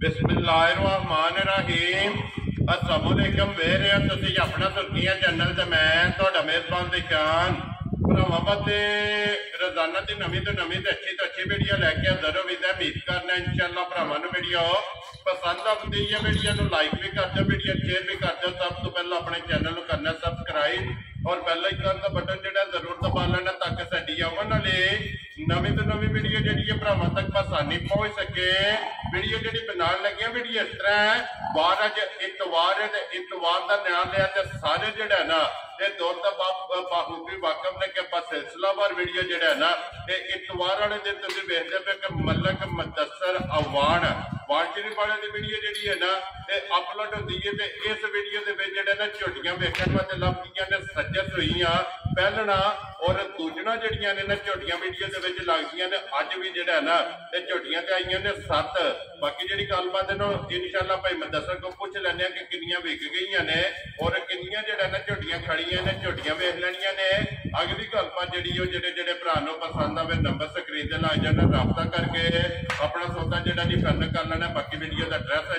बिस्मिल्लाहिर्रहमानिर्रहीम अस्सलामुअलैकुम वेख रहे हो तुसीं अपना सुर्खियां चैनल ते मैं तुहाडा मेज़बान दिशान भरावां वास्ते रोजाना की नवीं तो अच्छी वीडियो लैके हाज़र हो उम्मीद करना इंशाअल्लाह भरावां नूं वीडियो पसंद आती है। वीडियो नूं लाइक भी कर दो, वीडियो शेयर भी कर दो। सब तो पहले अपने चैनल नूं करना सबसक्राइब और बेल आइकन का बटन जो जरूर दबा लेना ताकि साडी आने वाली नवीं तो नवीं वीडियो जी भरावां तक आसानी पहुंच सके। वीडियो जी बनाने लगे वीडियो इस तरह है, बार अज इतवार है, इतवार का न्याय लिया तो सारे जोड़ा ना ये दौर का बाखूबी वाकफ ने कि आप सिलसिलावार वीडियो जोड़ा है ना ये इतवार वाले दिन तुम वेखते पे कि मलक मुदस्सर अवान वान शरीफ वाले की वीडियो जी है ना ये अपलोड होती है। तो इस वीडियो के ना झोटियां वेखने वास्ते लभदियां ने सजस हुई पहलना और दूजना जड़ियां ने ना झोटियां वीडियो के लगदियां ने। अज भी जोड़ा ना ये झोटियां तो आई ने 7। बाकी जी गलबात इंशाअल्लाह भाई मुदस्सर को पूछ लें कि किनियां विक गई ने और किनियां जोड़ा ना झोटियां खड़ियां ने, झोटियां वेख लेनियां ने। अगली गलबात जी जेडे भरा पसंद आवे नंबर स्क्रीन से लग जाना, राबता करके अपना सौदा जोड़ा जी फन कर लेना। बाकी वीडियो का एड्रैस है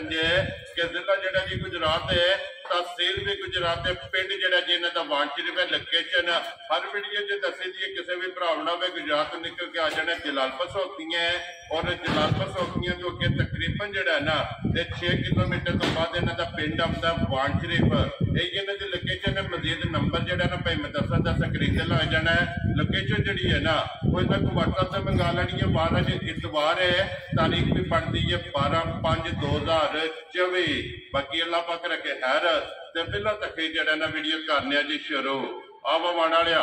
कि जिला जोड़ा जी गुजरात है, तहसील भी गुजरात है, पिंड जोड़ा जी इन्हों का वान शरीफ है। लोकेशन हर वीडियो जो दसी दी है, किसी भी भरा हो गुजरात तो निकल के आ जाना जलालपुर सोखियां और जलालपुर सोखियां तो अगे तकरीबन जोड़ा है ना 6 किलोमीटर तो बाद इन्हों का पिंड आता वान शरीफ। यही इन्हों की लोकेशन है। मजीद नंबर जोड़ा ना भाई मुदस्सर का स्क्रीन से लग जाना है। लोकेशन जी है ना वो इन्हों को व्हाट्सएप से मंगा लेनी है। 12 इतवार है, तारीख भी बनती है 12/5/2024। बाकी अल्लाह पाक रखे खैर ते पहला तक जरा ना वीडियो करने जी शुरू। आवा वाणा लिया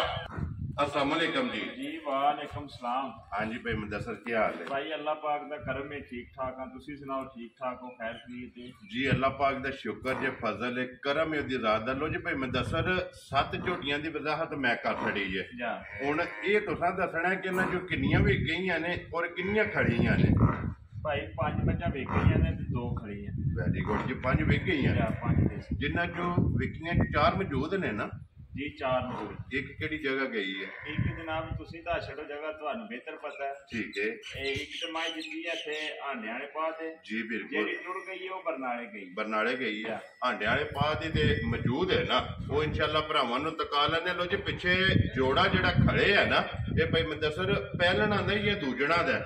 अस्सलाम वालेकुम जी। जी वालेकुम सलाम। हाँ जी भाई मुदस्सर क्या हाल है? भाई अल्लाह पाक दा करम है, ठीक ठाक हां। तुसी सुनाओ ठीक ठाक हो? खैर खैरियत है जी, अल्लाह पाक दा शुक्र जे फजल है करम है दी रात दा। लो जी भाई मुदस्सर 7 झोटियां दी वजाहत मैं कर छड़ी है। हुण ये तुसां दसना है कि इन्हां चों किन्नियां विक गईयां ने और किन्नियां खड़ियां ने? भाई 5 मझां विक गईयां ने ते 2 खड़ी हैं। वेरी गुड जी, 5 विक गईयां। 5 जिन्हां चों विकियां 4 मौजूद ने ना जी, 4 मौजूद। एक केड़ी जगह गई है? एक जनाब तुसी दस छड़ो जगह तुहानू बेहतर पता है। ठीक है। एक तो माई जित्ती है इत्थे हांडे वाले पास है जी बिल्कुल। जेड़ी टुर गई है वो बरनाले गई। बरनाले गई है। हांडे वाले पास दी ते मौजूद है ना, वो इंशाअल्लाह भरावां नूं तका लेने। लो जी पिछे जोड़ा जेड़ा खड़े है ना ये भाई मुदस्सर पहलना दा या दूजणा दा?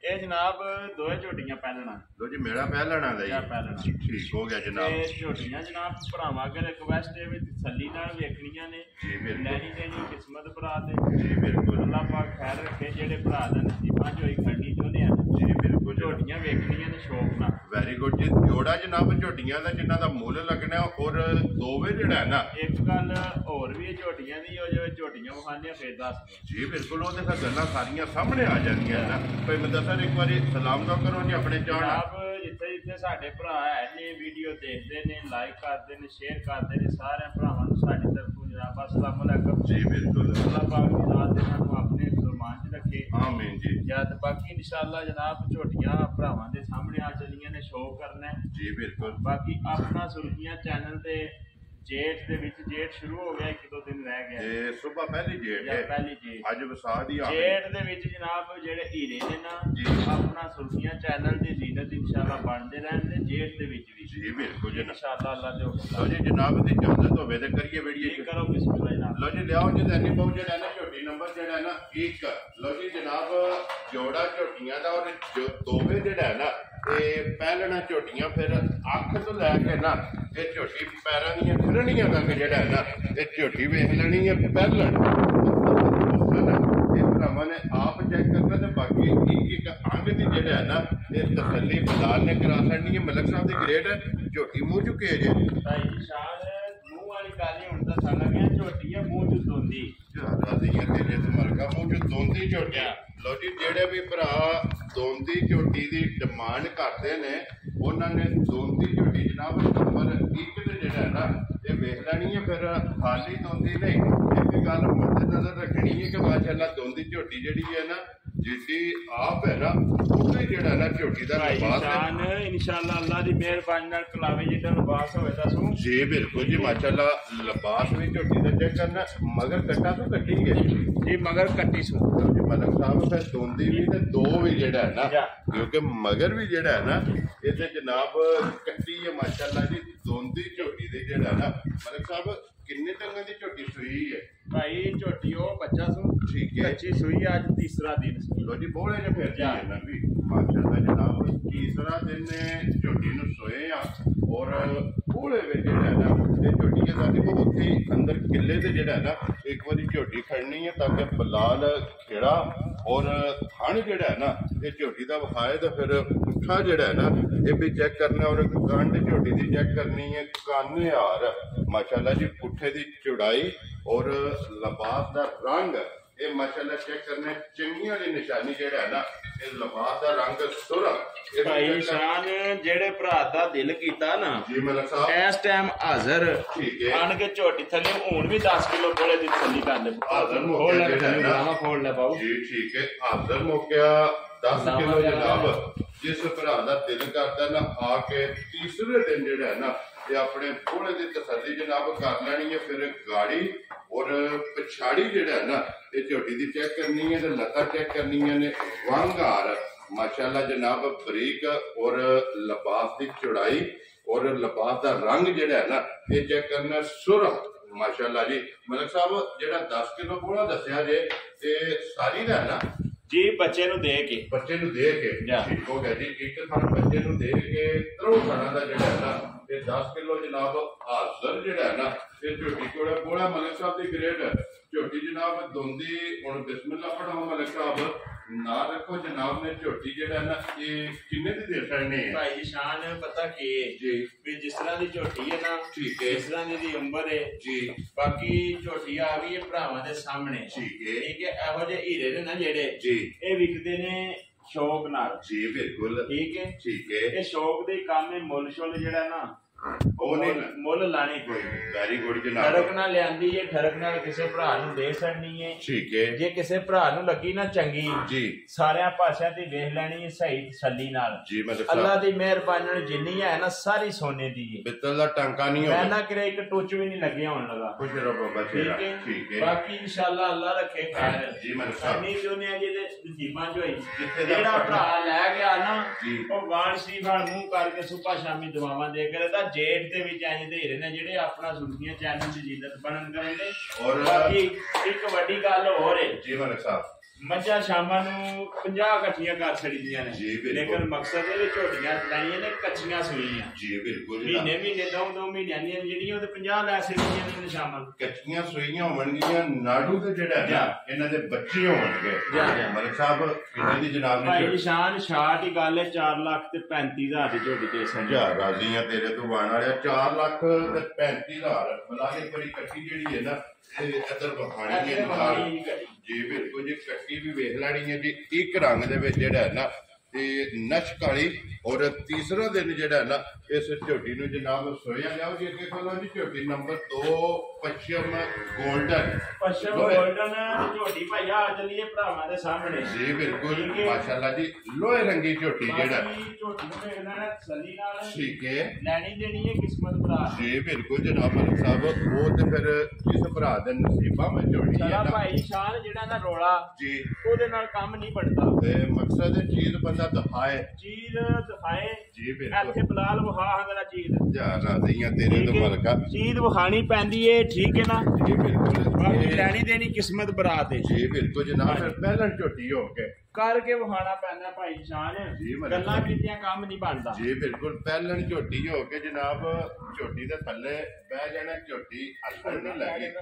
ये जनाब दोए झोटियां पहलना। लो जी मेरा पहलना दा ही पहलना ठीक हो गया जनाब। झोटियां जनाब भरावां अगर रिक्वेस्ट है भी तसल्ली नाल वेखणियां ने जी बिल्कुल। लैनी देनी किस्मत भरा दे जी बिल्कुल। अल्लाह पाक खैर रखे जेडे भरा दे नसीबां चों खड़नी चाहुंदे हैं जी बिल्कुल। झोटियां वेखणियां ने शौक नाल। वेरी गुड जी। जोड़ा जनाब झोटियां दा जिन्हां दा मुੱਲ लगना और दोवे जेड़ा है ना एक गल होर भी झोटियां दी जो झोटियां वखाने फिर दस जी बिल्कुल। वो तो फिर गल्लां सारियां सामने आ जांदियां ना। भाई मुदस्सर एक बार सलाम तो करो जी अपने चाहण। जनाब जिथे जिथे साडे भरा है ने वीडियो देखते ने, लाइक करते ने, शेयर करते ने, सारे भरावां नूं साडी तरफों जनाब अस्सलाम वालेकुम। जी बिल्कुल। अल्लाह पाक दी रात दे नाल अपने फरमान च रखे आमीन जी। जद बाकी इंशाअल्लाह जनाब झोटियां भरावां दे सामने आ चलियां ने, शो करना है जी बिल्कुल। बाकी अपना सुर्खियां चैनल ते जेठ दे विच जेठ शुरू हो गया, 1-2 दिन रह गया। ये सुबह पहली जेठ है, पहली जेठ आज विसाख दी जेठ दे विच जनाब जेड़े हीरे ने ना जी अपना सुर्खियां चैनल दी जीनत इंशाअल्लाह बनदे रहंदे जेठ दे विच भी जी बिल्कुल जनाब। इंशाअल्लाह अल्लाह दे हुक्म लो जी जनाब दी इजाजत होवे ते करिए वीडियो जी करो बिस्मिल्लाह जनाब। लो जी लियाओ जी दैनी बहु जेड़ा ना झोटी नंबर जेड़ा है ना 1। लो जी जनाब जोड़ा झोटियां दा और जो दोवे जेड़ा है ना ये पहलना झोटियां फिर अख तो लैके ना ये झोटी पैरां दी खड़नियां तक जेड़ा है ना ये झोटी वेख लेनी है पहलन। ये भरावां ने आप चेक करना तो बाकी एक अंग की जेड़ा है ना ये तसल्ली फिलहाल ने करा छड़नी है। मलक साहब की ग्रेड झोटी मुँह चुके जे भाई शान मुंह वाली गाली हुण तां सन गया झोटी है मुंह च दोंदी तेरे तो मरगा मुँह च दोंदी झोटी। लो जी जेड़े भी भरा दोंदी झोटी की डिमांड करते ने उन्होंने दोंदी झोटी जनाब नंबर 1 ते जेड़ा है ना ये वेख लैनी है। फिर खाली दोंदी नहीं एक गल मद्देनजर रखनी है कि माशाअल्लाह दोंदी झोटी जिहड़ी है ना ਜਿੱਡੀ ਆਪ ਹੈ ਨਾ ਉਹ ਜਿਹੜਾ ਨਾ ਝੋਟੀ ਦਾ ਲਿਬਾਸ ਹੈ ਇਨਸ਼ਾਅੱਲਾ ਅੱਲਾ ਦੀ ਮਿਹਰਬਾਨੀ ਨਾਲ ਕਲਾਵੇ ਜਿੱਦਾਂ ਲਿਬਾਸ ਹੋਵੇ ਦੱਸੋ ਜੀ ਬਿਲਕੁਲ ਜੀ ਮਾਸ਼ਾਅੱਲਾ ਲਿਬਾਸ ਵੀ ਝੋਟੀ ਦਾ ਚੈੱਕ ਕਰਨਾ ਮਗਰ ਕੱਟਾ ਤੋਂ ਕੱਟੀ ਹੈ ਜੀ ਮਗਰ ਕੱਟੀ ਸੂ ਜੀ ਮਲਕ ਸਾਹਿਬ ਫਿਰ ਦੋਂਦੀ ਵੀ ਤੇ ਦੋ ਵੀ ਜਿਹੜਾ ਹੈ ਨਾ ਕਿਉਂਕਿ ਮਗਰ ਵੀ ਜਿਹੜਾ ਹੈ ਨਾ ਇਹਦੇ ਜਨਾਬ ਕੱਟੀ ਹੈ ਮਾਸ਼ਾਅੱਲਾ ਜੀ ਦੋਂਦੀ ਝੋਟੀ ਦੇ ਜਿਹੜਾ ਨਾ ਮਲਕ ਸਾਹਿਬ ਕਿੰਨੇ ਟੰਗਾਂ ਦੀ ਝੋਟੀ ਸੂਈ ਹੈ ਭਾਈ ਝੋਟੀ ਉਹ ਬੱਚਾ ਸੂ ਠੀਕ ਹੈ ਕੱਚੀ ਸੂਈ ਅੱਜ ਤੀਸਰਾ ਦਿਨ ਸੀ ਲੋ ਜੀ ਬੋਲੇ ਜੇ ਫਿਰ ਜੀ ਨਾ ਵੀ ਮਾਸ਼ਾਅੱਲਾ ਜਨਾਬ ਤੀਸਰਾ ਦਿਨ ਝੋਟੀ ਨੂੰ ਸੋਏ ਆ ਔਰ ਬੋਲੇ ਵਿੱਚ ਜਿਹੜਾ ਨਾ ਇਹ ਝੋਟੀ ਦਾ ਦੇਖੋ ਉੱਥੇ ਅੰਦਰ ਕਿੱਲੇ ਤੇ ਜਿਹੜਾ ਨਾ ਇੱਕ ਵਾਰੀ ਝੋਟੀ ਖੜਨੀ ਹੈ ਤਾਂ ਕਿ ਬਲਾਲ ਖੇੜਾ ਔਰ ਥਣ ਜਿਹੜਾ ਹੈ ਨਾ ਇਹ ਝੋਟੀ ਦਾ ਵਿਖਾਏ ਤਾਂ ਫਿਰ ਪੁੱਠਾ ਜਿਹੜਾ ਹੈ ਨਾ ਇਹ ਵੀ ਚੈੱਕ ਕਰਨਾ ਔਰ ਗੰਢ ਝੋਟੀ ਦੀ ਚੈੱਕ ਕਰਨੀ ਹੈ ਕੰਨ ਹਾਰ ਮਾਸ਼ਾਅੱਲਾ ਜੀ ਪੁੱਠੇ ਦੀ ਚੌੜਾਈ ਔਰ ਲਿਬਾਸ ਦਾ ਰੰਗ ਇਹ ਮਾਸ਼ਾਅੱਲਾ ਚੈੱਕ ਕਰਨਾ ਚੰਗੀਆਂ ਦੀ ਨਿਸ਼ਾਨੀ ਜਿਹੜਾ ਹੈ ਨਾ ਇਹ ਲਿਬਾਸ ਦਾ ਰੰਗ ਸੁਰਾ ਭਾਈ ਸ਼ਾਨ ਜਿਹੜੇ ਭਰਾ ਦਾ ਦਿਲ ਕੀਤਾ ਨਾ ਜੀ ਮਲਕ ਸਾਹਿਬ ਇਸ ਟਾਈਮ ਹਾਜ਼ਰ ਠੀਕ ਹੈ ਆਣ ਕੇ ਝੋਟੀ ਥੱਲੇ ਹੁਣ ਵੀ 10 ਕਿਲੋ ਬੋਲੇ ਦੀ ਥੱਲੀ ਕਰ ਲੈ ਹਾਜ਼ਰ ਮੌਕੇ ਖੋਲ ਲੈ ਬਾਬੂ ਜੀ ਠੀਕ ਹੈ ਹਾਜ਼ਰ ਮੌਕਿਆ 10 ਕਿਲੋ ਜਨਾਬ ਜਿਸ ਭਰਾ ਦਾ ਦਿਲ ਕਰਦਾ ਨਾ ਆ ਕੇ ਤੀਸਰੇ ਦਿਨ ਜਿਹੜਾ ਹੈ ਨਾ ਇਹ ਆਪਣੇ ਬੋਲੇ ਦੀ ਤਸੱਲੀ ਜਨਾਬ ਕਰ ਲੈਣੀ ਹੈ ਫਿਰ ਗਾੜੀ ਔਰ ਪਛਾੜੀ ਜਿਹੜਾ ਹੈ ਨਾ ਇਹ ਝੋਟੀ ਦੀ ਚੈੱਕ ਕਰਨੀ ਹੈ ਤੇ ਲੱਤਾਂ ਚੈੱਕ ਕਰਨੀਆਂ ਨੇ ਵਾਂਗਾਰ ਮਾਸ਼ਾਅੱਲਾ ਜਨਾਬ ਬਰੀਕ ਔਰ ਲਿਬਾਸ ਦੀ ਚੌੜਾਈ ਔਰ ਲਿਬਾਸ ਦਾ ਰੰਗ ਜਿਹੜਾ ਹੈ ਨਾ ਇਹ ਚੈੱਕ ਕਰਨਾ ਸੁਰ ਮਾਸ਼ਾਅੱਲਾ ਜੀ ਮਲਕ ਸਾਹਿਬ ਜਿਹੜਾ 10 ਕਿਲੋ ਬੋਲਾ ਦੱਸਿਆ ਜੇ ਤੇ ਸਾਰੀ ਦਾ ਹੈ ਨਾ ਜੀ ਬੱਚੇ ਨੂੰ ਦੇ ਕੇ ਠੀਕ ਹੋ ਗਿਆ ਜੀ ਇੱਕ ਥਾਂ ਬੱਚੇ ਨੂੰ ਦੇ ਕੇ ਤਰੋ ਖਾਣਾ ਦਾ ਜਿਹੜਾ ਹੈ ਨਾ ਇਹ 10 ਕਿਲੋ ਜਨਾਬ ਹਾਜ਼ਰ ਜਿਹੜਾ ਹੈ ਨਾ ਇਹ ਝੋਟੀ ਕੋਲੇ ਬੋਲਾ ਮਲਕ ਸਾਹਿਬ ਦੀ ਗ੍ਰੇਡ ਝੋਟੀ ਜਨਾਬ ਦੋਂਦੀ ਹੁਣ ਬਿਸਮਿਲ੍ਲਾ ਪੜਾਓ ਮਲਕ ਸਾਹਿਬ ਨਾ ਰੱਖੋ ਜਨਾਬ ਨੇ ਝੋਟੀ ਜਿਹੜਾ ਨਾ ਇਹ ਕਿੰਨੇ ਦੀ ਦੇ ਸਕਣੇ ਹੈ ਭਾਈ ਸ਼ਾਨ ਪਤਾ ਕੀ ਜੀ ਵੀ ਜਿਸ ਤਰ੍ਹਾਂ ਦੀ ਝੋਟੀ ਹੈ ਨਾ ਠੀਕ ਹੈ ਇਸ ਤਰ੍ਹਾਂ ਦੀ ਉਮਰ ਹੈ ਜੀ ਬਾਕੀ ਝੋਟੀ ਆ ਗਈ ਹੈ ਭਰਾਵਾਂ ਦੇ ਸਾਹਮਣੇ ਠੀਕ ਹੈ ਇਹੋ ਜਿਹੇ ਹੀਰੇ ਨੇ ਨਾ ਜਿਹੜੇ ਜੀ ਇਹ ਵਿਕਦੇ ਨੇ ਸ਼ੌਕ ਨਾਲ ਜੀ ਬਿਲਕੁਲ ਠੀਕ ਹੈ ਇਹ ਸ਼ੌਕ ਦੇ ਕੰਮ ਹੈ ਮੁੱਲ ਸ਼ੁੱਲ ਜਿਹੜਾ ਨਾ ਉਹ ਨਹੀਂ ਮੁੱਲ ਲਾਣੀ ਕੋਈ ਵੈਰੀ ਗੁੱਡ ਜਨਾਬ ਠਰਕ ਨਾਲ ਲਿਆਂਦੀ ਹੈ ਠਰਕ ਨਾਲ ਕਿਸੇ ਭਰਾ ਨੂੰ ਦੇ ਛੱਡਣੀ ਹੈ ਠੀਕ ਹੈ ਜੇ ਕਿਸੇ ਭਰਾ ਨੂੰ ਲੱਗੀ ਨਾ ਚੰਗੀ ਜੀ ਸਾਰਿਆਂ ਪਾਸਿਆਂ ਤੇ ਵੇਖ ਲੈਣੀ ਹੈ ਸਹੀ ਤਸੱਲੀ ਨਾਲ ਜੀ ਮਤਲਬ ਅੱਲਾ ਦੀ ਮਿਹਰਬਾਨੀ ਨਾਲ ਜਿੰਨੀ ਹੈ ਨਾ ਸਾਰੀ ਸੋਨੇ ਦੀ ਹੈ ਪਿੱਤਲ ਦਾ ਟਾਂਕਾ ਨਹੀਂ ਮੈਂ ਨਾ ਕਰੇ ਇੱਕ ਟੁੱਚ ਵੀ ਨਹੀਂ ਲੱਗਿਆ ਹੋਣ ਲਗਾ ਖੁਸ਼ ਰਹੋ ਬਾਬਾ ਠੀਕ ਹੈ ਬਾਕੀ ਇਨਸ਼ਾਅੱਲਾ ਅੱਲਾ ਰੱਖੇ ਖੈਰ ਜੀ ਮਤਲਬ ਨਹੀਂ ਦੁਨੀਆ ਜਿਹਦੇ ਨਸੀਬਾਂ ਚ ਹੋਈ ਜਿਹੜਾ ਭਰਾ ਲੈ ਗਿਆ ਨਾ ਉਹ ਵਾਣ ਸੀ ਵਾਣ ਮੂੰਹ ਕਰਕੇ ਸੁਬਹ ਸ਼ਾਮੀ ਦੁਆਵਾਂ ਦੇ ਕੇ ਤਾਂ ਜੇਠ ਦੇ ਵਿੱਚ ਇੰਜ ਦੇ ਰਹੇ ਨੇ ਜਿਹੜੇ ਆਪਣਾ ਸੁਣਦੀਆਂ ਚੈਨਲ ਦੀ ਜਿੱਦਤ ਬਣਨ ਕਰਦੇ ਔਰ ਬਾਕੀ ਇੱਕ ਵੱਡੀ ਗੱਲ ਹੋਰ ਹੈ ਜੀ ਮਲਕ ਸਾਹਿਬ ਮੱਝਾਂ ਸ਼ਾਮਾਂ ਨੂੰ 50 ਇਕੱਠੀਆਂ ਕਰ ਛੜੀਆਂ ਨੇ ਲੇਕਿਨ ਮਕਸਦ ਇਹ ਝੋਟੀਆਂ ਲਾਈਆਂ ਨੇ ਕੱਚੀਆਂ ਸੂਈਆਂ ਜੀ ਬਿਲਕੁਲ ਮਹੀਨੇ 2 ਮਹੀਨਿਆਂ ਦੀਆਂ ਜਿਹੜੀਆਂ ਉਹ 50 ਲੈ ਸਕਦੀਆਂ ਨੇ ਸ਼ਾਮਾਂ ਕੱਚੀਆਂ ਸੂਈਆਂ ਹੋਣਗੀਆਂ ਨਾੜੂ ਤੇ ਜਿਹੜਾ ਹੈ ਇਹਨਾਂ ਦੇ ਬੱਚੇ ਹੋਣਗੇ ਮਲਕ ਸਾਹਿਬ ਕਿੰਨੇ ਦੀ ਜਨਾਬ ਨੇ ਭਾਈ ਨਿਸ਼ਾਨ ਛਾਟ ਹੀ ਗੱਲ ਹੈ 4 ਲੱਖ ਤੇ 35,000 ਦੀ ਝੋਟੀ ਦੇ ਸਮਝਾ ਰਾਜ਼ੀਆਂ ਤੇਰੇ ਤੋਂ ਆਣ ਵਾਲਿਆ 4 ਲੱਖ ਤੇ 35,000 ਬਲਾ ਕੇ ਬੜੀ ਕੱਟੀ ਜਿਹੜੀ ਹੈ ਨਾ ਇਹ ਇੱਧਰ ਵਖਾਣੀ ਹੈ ਜੀ ਬਿਲਕੁਲ ਜੀ ਕੱਟੀ ਵੀ ਵੇਖ ਲੈਣੀ ਹੈ ਜੀ ਇੱਕ ਰੰਗ ਦੇ ਵਿੱਚ ਜਿਹੜਾ ਹੈ ਨਾ ਤੇ ਨਸ਼ ਕਾਲੀ ਔਰ ਤੀਸਰਾ ਦਿਨ ਜਿਹੜਾ ਨਾ ਇਸ ਝੋਟੀ ਨੂੰ ਜਨਾਬ ਸੋਇਆ ਜਾਓ ਜੀ ਅੱਗੇ ਖੋਲੋ ਜੀ ਝੋਟੀ ਨੰਬਰ 2 ਪੱਛਮ ਗੋਲਡਨ ਝੋਟੀ ਭਾਈ ਆ ਚੱਲੀਏ ਭਰਾਵਾਂ ਦੇ ਸਾਹਮਣੇ ਜੀ ਬਿਲਕੁਲ ਮਾਸ਼ਾਅੱਲਾ ਜੀ ਲੋਹੇ ਰੰਗੀ ਝੋਟੀ ਜਿਹੜਾ ਝੋਟੀ ਨੂੰ ਵੇਖਣਾ ਤਸੱਲੀ ਨਾਲ ਠੀਕ ਹੈ ਲੈਣੀ ਦੇਣੀ ਹੈ ਕਿਸਮਤ ਭਰਾ ਜੀ ਬਿਲਕੁਲ ਜਨਾਬ ਮਲਕ ਸਾਹਿਬ ਉਹ ਤੇ ਫਿਰ ਕਿਸ ਭਰਾ ਦੇ ਨਸੀਬਾਂ ਵਿੱਚ ਝੋਟੀ ਹੈ ਨਾ ਭਾਈ ਸ਼ਾਨ ਜਿਹੜਾ ਨਾ ਰੋਲਾ ਜੀ ਉਹਦੇ ਨਾਲ ਕੰਮ ਨਹੀਂ ਬਣਦਾ ਤੇ ਮਕਸਦ ਚੀਜ਼ ਬੰਦਾ ਦਿਖਾਏ ਜੀ ਬਿਲਕੁਲ ਇੱਥੇ ਬਲਾਲ ਵਹਾ ਮੇਰਾ ਚੀਜ਼ ਜਾ ਰਾਜ਼ੀਆਂ ਤੇਰੇ ਤੋਂ ਮਲਕਾ ਚੀਜ਼ ਵਿਖਾਣੀ ਪੈਂਦੀ ਏ ਠੀਕ ਹੈ ਨਾ ਜੀ ਬਿਲਕੁਲ ਬਾਕੀ ਲੈਣੀ ਦੇਣੀ ਕਿਸਮਤ ਬਰਾਤ ਹੈ ਜੀ ਬਿਲਕੁਲ ਜਨਾਬ ਫਿਰ ਪਹਿਲਾਂ ਝੋਟੀ ਹੋ ਕੇ ਕਰਕੇ ਵਿਖਾਣਾ ਪੈਂਦਾ ਭਾਈ ਸ਼ਾਨ ਗੱਲਾਂ ਕੀਤੀਆਂ ਕੰਮ ਨਹੀਂ ਬਣਦਾ ਜੀ ਬਿਲਕੁਲ ਪਹਿਲਾਂ ਝੋਟੀ ਹੋ ਕੇ ਜਨਾਬ ਝੋਟੀ ਦੇ ਥੱਲੇ ਬਹਿ ਜਾਣਾ ਝੋਟੀ ਹਲਕਣ ਨਾ ਲੱਗੇ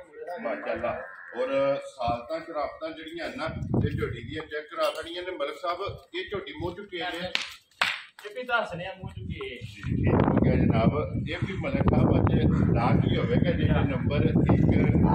ਮਾਸ਼ਾਅੱਲਾ ਔਰ ਸਾਲਤਾਂ ਸ਼ਰਾਫਤਾਂ ਜਿਹੜੀਆਂ ਨਾ ਇਹ ਝੋਟੀ ਦੀਆਂ ਚੈੱਕ ਕਰਾ ਦੇਣੀਆਂ ਨੇ ਮਲਕ ਸਾਹਿਬ ਇਹ ਝੋਟੀ ਮੂੰਹ ਚੁੱਕੇ ਨੇ ਇਹ ਵੀ ਦੱਸਨੇ ਆ ਮੂੰਹ ਚੁੱਕੇ ਠੀਕ ਹੋ ਗਿਆ ਜਨਾਬ ਇਹ ਵੀ ਮਲਕ ਸਾਹਿਬ ਅੱਜ ਨਾ ਕੀ ਹੋਵੇਗਾ ਜਿਹੜਾ ਨੰਬਰ 1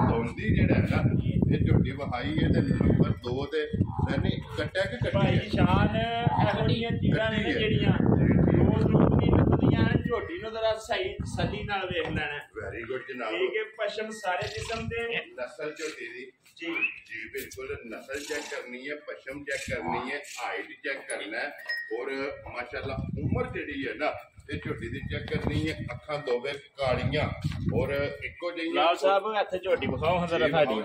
ਦੋਂਦੀ ਜਿਹੜਾ ਹੈ ਨਾ ਇਹ ਝੋਟੀ ਵਹਾਈ ਹੈ ਤੇ ਨੰਬਰ 2 ਤੇ ਨਹੀਂ ਕੱਟਿਆ ਕਿ ਕੱਟੀ ਭਾਈ ਸ਼ਾਨ ਇਹੋ ਜਿਹੀਆਂ ਚੀਜ਼ਾਂ ਨੇ ਜਿਹੜੀਆਂ ਰੋਜ਼ ਦੀ ਲੱਭਦੀਆਂ ਝੋਟੀ ਨੂੰ ਜ਼ਰਾ ਸਹੀ ਭਾਈ ਤਸੱਲੀ ਨਾਲ ਵੇਖ ਲੈਣਾ। ਵੈਰੀ ਗੁੱਡ ਜਨਾਬ। ਠੀਕ ਹੈ, ਪਸ਼ਮ ਸਾਰੇ ਕਿਸਮ ਦੇ ਨਸਲ ਝੋਟੀ ਦੀ ਜੀ ਜੀ ਬਿਲकुल नस्ल चेक करनी है, पशम चेक करनी है, हाइट चेक करना है और माशाल्लाह उम्र जी है ना ये झोटी दी चेक करनी है। अखा दोवे कालियां और इको जिहियां। लाल साहब इत्थे झोटी विखाओ हां जरा साडी,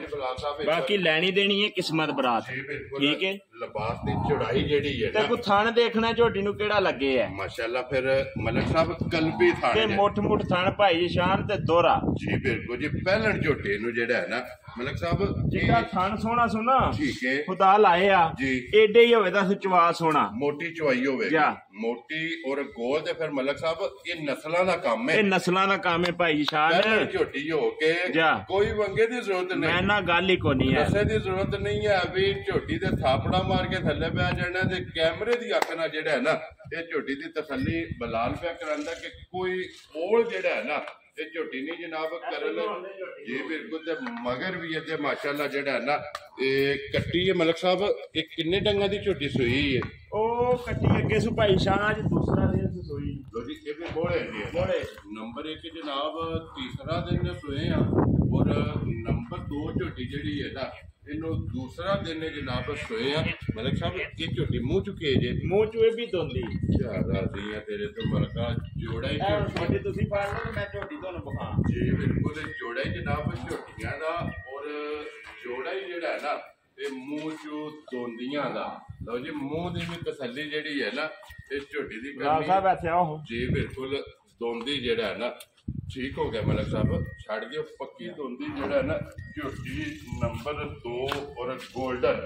बाकी लैनी देनी है किस्मत बरात। ठीक है, लिबास दी चौड़ाई जेड़ी है ते कोई थण देखना झोटी नूं किहड़ा लगे है माशाल्लाह। फिर मलिक साहब कलबी थण ते मुठ मुठ थण भाई शान ते दोहरा जी बिल्कुल जी। पहलन झोटी नूं जेड़ा है ना मलिक साहब जिहड़ा थण सोहना सोना ठीक है खुदा लाए आ जी, एडे ही होवे दा चवा सोना मोटी चवाई होवेगी मोटी और गोल। ते फिर मलिक साहब ये नस्लां दा काम है, ये नस्लां दा काम है भाई शान। झोटी हो के कोई वंगे दी जरूरत नहीं, मैं ना गल ही कोनी है, नशे दी जरूरत नहीं है। अभी झोटी दे थापड़ा मार के थल्ले पै जाना ते कैमरे दी अख नाल जेड़ा है ना ये झोटी दी तसल्ली बलाल पे करांदा कि कोई ओल जेड़ा है ना ये झोटी नहीं जनाब करल जी बिल्कुल। ते मगर भी है ते माशाल्लाह जेड़ा है ना ये कट्टी है मलिक साहब। ये किन्ने डंगा दी झोटी सूई है? ओ कट्टी अगे सु भाई शान आज दूसरा दिन से सोई। लो जी ये भी बोले बोले नंबर 1 जनाब तीसरा दिन सोए हैं और नंबर 2 झोटी जेड़ी है ना इन्हों दूसरा दिन जनाब सोए हैं मलिक साहब। ये झोटी मुंह चुके जे मुंह चुए भी दोंदी राजी है तेरे तो मलका जोड़ा ही छोटी तुसी फाड़ लो मैं झोटी ਤੁਹਾਨੂੰ ਬਖਾ जी बिल्कुल। जोड़ा ही जनाब झोटियां दा और जोड़ा ही जेड़ा है ना ये मुंह चू दोंदियां दा। लो जी मुंह दी भी तसल्ली जेड़ी है ना ये झोटी दी लाल साहब ऐसे आओ जी बिल्कुल। दोंदी जेड़ा है ना ठीक हो गया मलिक साहब, छड़ दियो पक्की दोंदी जेड़ा है ना झोटी नंबर 2 और गोल्डन।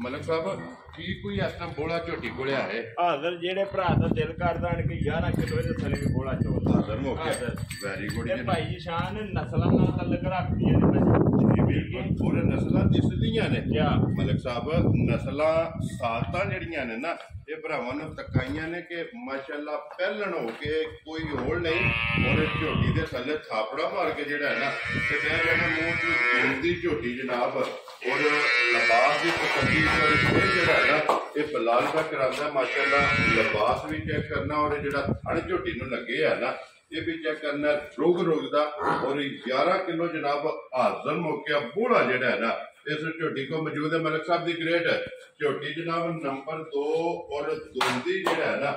मलिक साहब की कोई ऐसा बोला झोटी कोले है हाजर जेड़े भरा दा दिल करदा कि 11 किलो दे थले भी बोला चोल हाजर हो गया। वेरी गुड ये भाई शान नस्लां नाल तल्लक रखदी है जी बिल्कुल। और नस्लां दिसदियां ने मलिक साहब, नस्लां सालतां जेड़ियां ने ना ये भरावां नूं तकाइयां ने कि माशाल्लाह पहलन हो के कोई होल नहीं और झोटी दे थल्ले थापड़ा मार के जेड़ा है ना ते कह जाना मुंह च दोंदी झोटी जनाब। और लिबास की तसल्ली और जेड़ा है ना ये बलाल का करांदा माशाल्लाह। लिबास भी चेक करना और जेड़ा थण झोटी नूं लगे है ना ये भी चेक करना रोग रोग दा। और 11 किलो जनाब हाजर मौके बूढ़ा जेड़ा है ना इस झोटी को मौजूद है मलिक साहब दी ग्रेट झोटी जनाब नंबर 2 और दोंदी जेड़ा है ना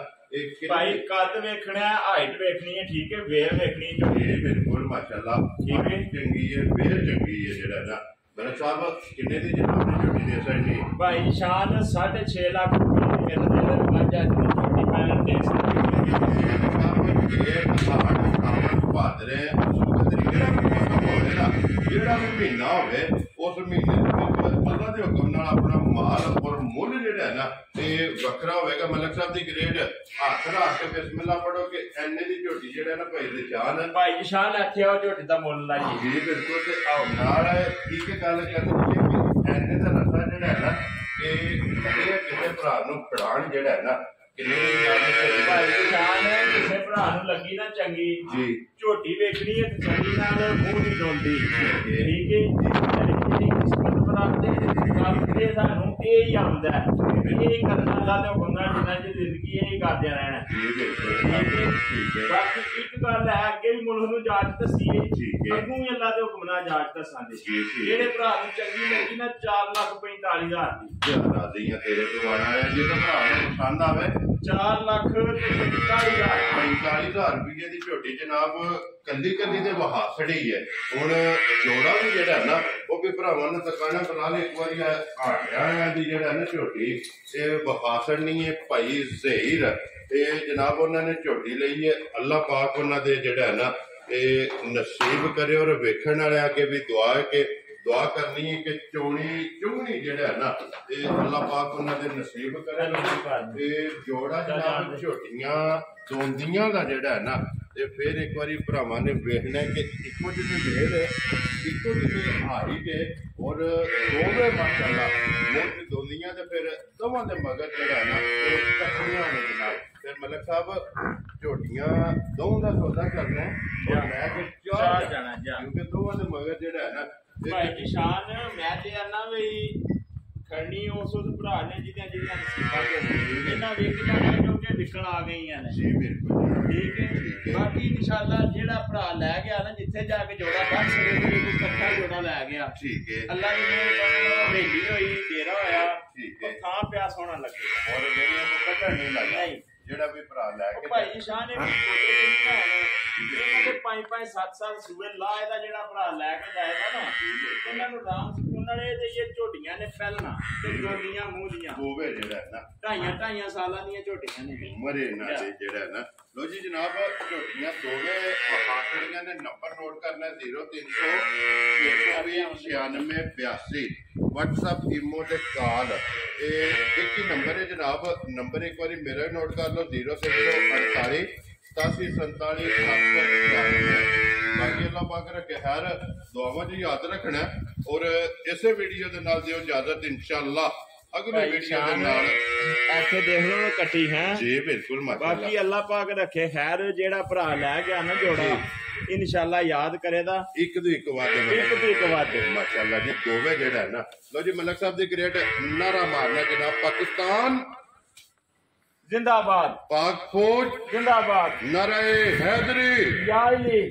भाई कद वेखना है, हाइट वेखनी है, ठीक है, वेल वेखनी है झोटी बिल्कुल माशाल्लाह ठीक है चंगी है, वेल चंगी है जेड़ा है ना। मलिक साहब किन्ने दी जनाब ने झोटी दे सकदी भाई शान 6.5 लाख रुपए मेरे दिल में बन जाती है झोटी पैन दे जेड़ा भी महीना होवे उस महीने अल्लाह दे हुक्म नाल अपना माल और मुल जेड़ा है ना ये वखरा होवेगा। मलिक साहब दी ग्रेड हाथ रख के बिस्मिल्लाह पढ़ो कि एने दी झोटी जेड़ा ना भाई निशान इत्थे आओ झोटी दा मुल लाइए जी बिल्कुल। ते आओ नाल एक गल करनी कि एने दा रसा जेड़ा है ना ये किसे भरा नूं फड़ाण जेड़ा है ना भाई निशान है किसे भरा नूं लगी ना चंगी जी झोटी वेखनी है चंगी नाल मुंह नहीं डोलदी ठीक है। किस्मत बनाते करते सानू ये ही आंदा है ये करना दा ते हुक्म नाल जिन्ना च जिंदगी यही करदे रहना ठीक है। बाकी एक गल है अगे भी मुल्क नूं जाच दसी है अगू भी अल्लाह दे हुक्म नाल जाच दसांदे जेड़े भरा नूं चंगी लगी ना 4,45,000 दी राजी है तेरे तो आना है जे तो भरा नूं पसंद आवे 4,45,000 रुपये की झोटी जनाब कली कली दे वहासड़ी है। हुण जोड़ा भी जेड़ा ना वो भी भरावां ने तकाना बना ले एक बारी आया दी जेड़ा ना झोटी ये वहासड़ नहीं है भाई ज़हीर ये जनाब उन्होंने झोटी लई है। अल्लाह पाक उन्हां दे जेड़ा है ना ये नसीब करे और वेखण वाले अगे भी दुआ है कि दुआ करनी है कि चुंगनी जेड़ा है ना ये अल्लाह पाक उन्हां दे नसीब करे। जोड़ा जनाब झोटियां दोंदियां दा जेड़ा है ना ते फिर एक बारी भरावां ने वेखना है कि इको जिही मेल है इको जिही हाइट है और दोवें माशाअल्लाह मुंह दोंदियां ते फिर दोवां दे मगर जेड़ा है ना कट्ठियां ने जनाब। फिर मलिक साहब झोटियां दोवां दा सौदा करना है और मैं कि चार जाना क्योंकि दोवां दे मगर जेड़ा है ना भाई निशान मैं ते आना भी ਖੜਨੀ ਉਸ ਭਰਾ ਨੇ ਜਿਹਦੀਆਂ ਨਸੀਬਾਂ ਚ ਇਹਨਾਂ ਵਿਕ ਜਾਣਾ ਕਿਉਂਕਿ ਵਿਕਣ ਆ ਗਈਆਂ ਨੇ ਜੀ ਬਿਲਕੁਲ ਠੀਕ ਹੈ ਬਾਕੀ ਇਨਸ਼ਾਅੱਲਾ ਜਿਹੜਾ ਭਰਾ ਲੈ ਗਿਆ ਨਾ ਜਿੱਥੇ ਜਾ ਕੇ ਜੋੜਾ ਬੰਨ ਸਕੇ ਕੋਈ ਇਕੱਠਾ ਜੋੜਾ ਲੈ ਗਿਆ ਠੀਕ ਹੈ ਅੱਲਾ ਦੀ ਮਿਹਰ ਹਵੇਲੀ ਹੋਈ ਡੇਰਾ ਹੋਇਆ ਠੀਕ ਹੈ ਥਾਂ ਪਿਆ ਸੋਹਣਾ ਲੱਗੇਗਾ ਔਰ ਜਿਹੜੀਆਂ ਕੋ ਕੱਢਣ ਨਹੀਂ ਲੱਗਦਾ ਜਿਹੜਾ ਵੀ ਭਰਾ ਲੈ ਕੇ ਭਾਈ ਸ਼ਾਹ ਨੇ ਇਹਨਾਂ ਦੇ 5-5 7 ਸੂਏ ਲਾ ਇਹਦਾ ਜਿਹੜਾ ਭਰਾ ਲੈ ਕੇ ਜਾਏਗਾ ਨਾ ਇਹਨਾਂ ਨੂੰ ਰਾਮ ਸਕੂਨ ਵਾਲੇ ਤੇ ਇਹ ਝੋਟੀਆਂ ਨੇ ਪਹਿਲਣਾ ਤੇ ਗੋਲੀਆਂ ਮੂੰਹ ਦੀਆਂ ਹੋਵੇ ਜਿਹੜਾ ਨਾ 2.5 ਸਾਲਾਂ ਦੀਆਂ ਝੋਟੀਆਂ ਨੇ ਮਰੇ ਨਾ ਜਿਹੜਾ ਨਾ ਲੋ ਜੀ ਜਨਾਬ ਝੋਟੀਆਂ ਦੋਵੇਂ ਹਾਕੜੀਆਂ ਨੇ ਨੰਬਰ ਨੋਟ ਕਰਨਾ 0300 9682 WhatsApp ਈਮੋ ਤੇ ਕਾਲ ਇਹ ਇੱਕ ਹੀ ਨੰਬਰ ਹੈ ਜਨਾਬ ਨੰਬਰ ਇੱਕ ਵਾਰੀ ਮੇਰਾ ਨੋਟ ਕਰ ਲਓ 0348 8747 ਬਾਕੀ ਅੱਲਾਹ ਪਾਕ ਰੱਖੇ ਖੈਰ ਦੁਆਵਾਂ 'ਚ ਯਾਦ ਰੱਖਣਾ ਔਰ ਇਸੇ ਵੀਡੀਓ ਦੇ ਨਾਲ ਦਿਓ ਇਜਾਜ਼ਤ ਇਨਸ਼ਾਅੱਲਾ ਅਗਲੀ ਵੀਡੀਓ ਦੇ ਨਾਲ ਇੱਥੇ ਦੇਖ ਲਓ ਕੱਟੀ ਹੈ ਜੀ ਬਿਲਕੁਲ ਮਾਸ਼ਾਅੱਲਾ ਬਾਕੀ ਅੱਲਾਹ ਪਾਕ ਰੱਖੇ ਖੈਰ ਜਿਹੜਾ ਭਰਾ ਲੈ ਗਿਆ ਨਾ ਜੋੜਾ ਇਨਸ਼ਾਅੱਲਾ ਯਾਦ ਕਰੇਦਾ ਇੱਕ ਤੋਂ ਇੱਕ ਵਾਦ ਮਾਸ਼ਾਅੱਲਾ ਜੀ ਦੋਵੇਂ ਜਿਹੜਾ ਹੈ ਨਾ ਲੋ ਜੀ ਮਲਕ ਸਾਹਿਬ ਦੀ ਗ੍ਰੇਟ ਨਾਰਾ ਮਾਰਨਾ ਜਨਾਬ ਪਾਕਿਸਤਾਨ जिंदाबाद पाक फौज जिंदाबाद नारे हैदरी या अली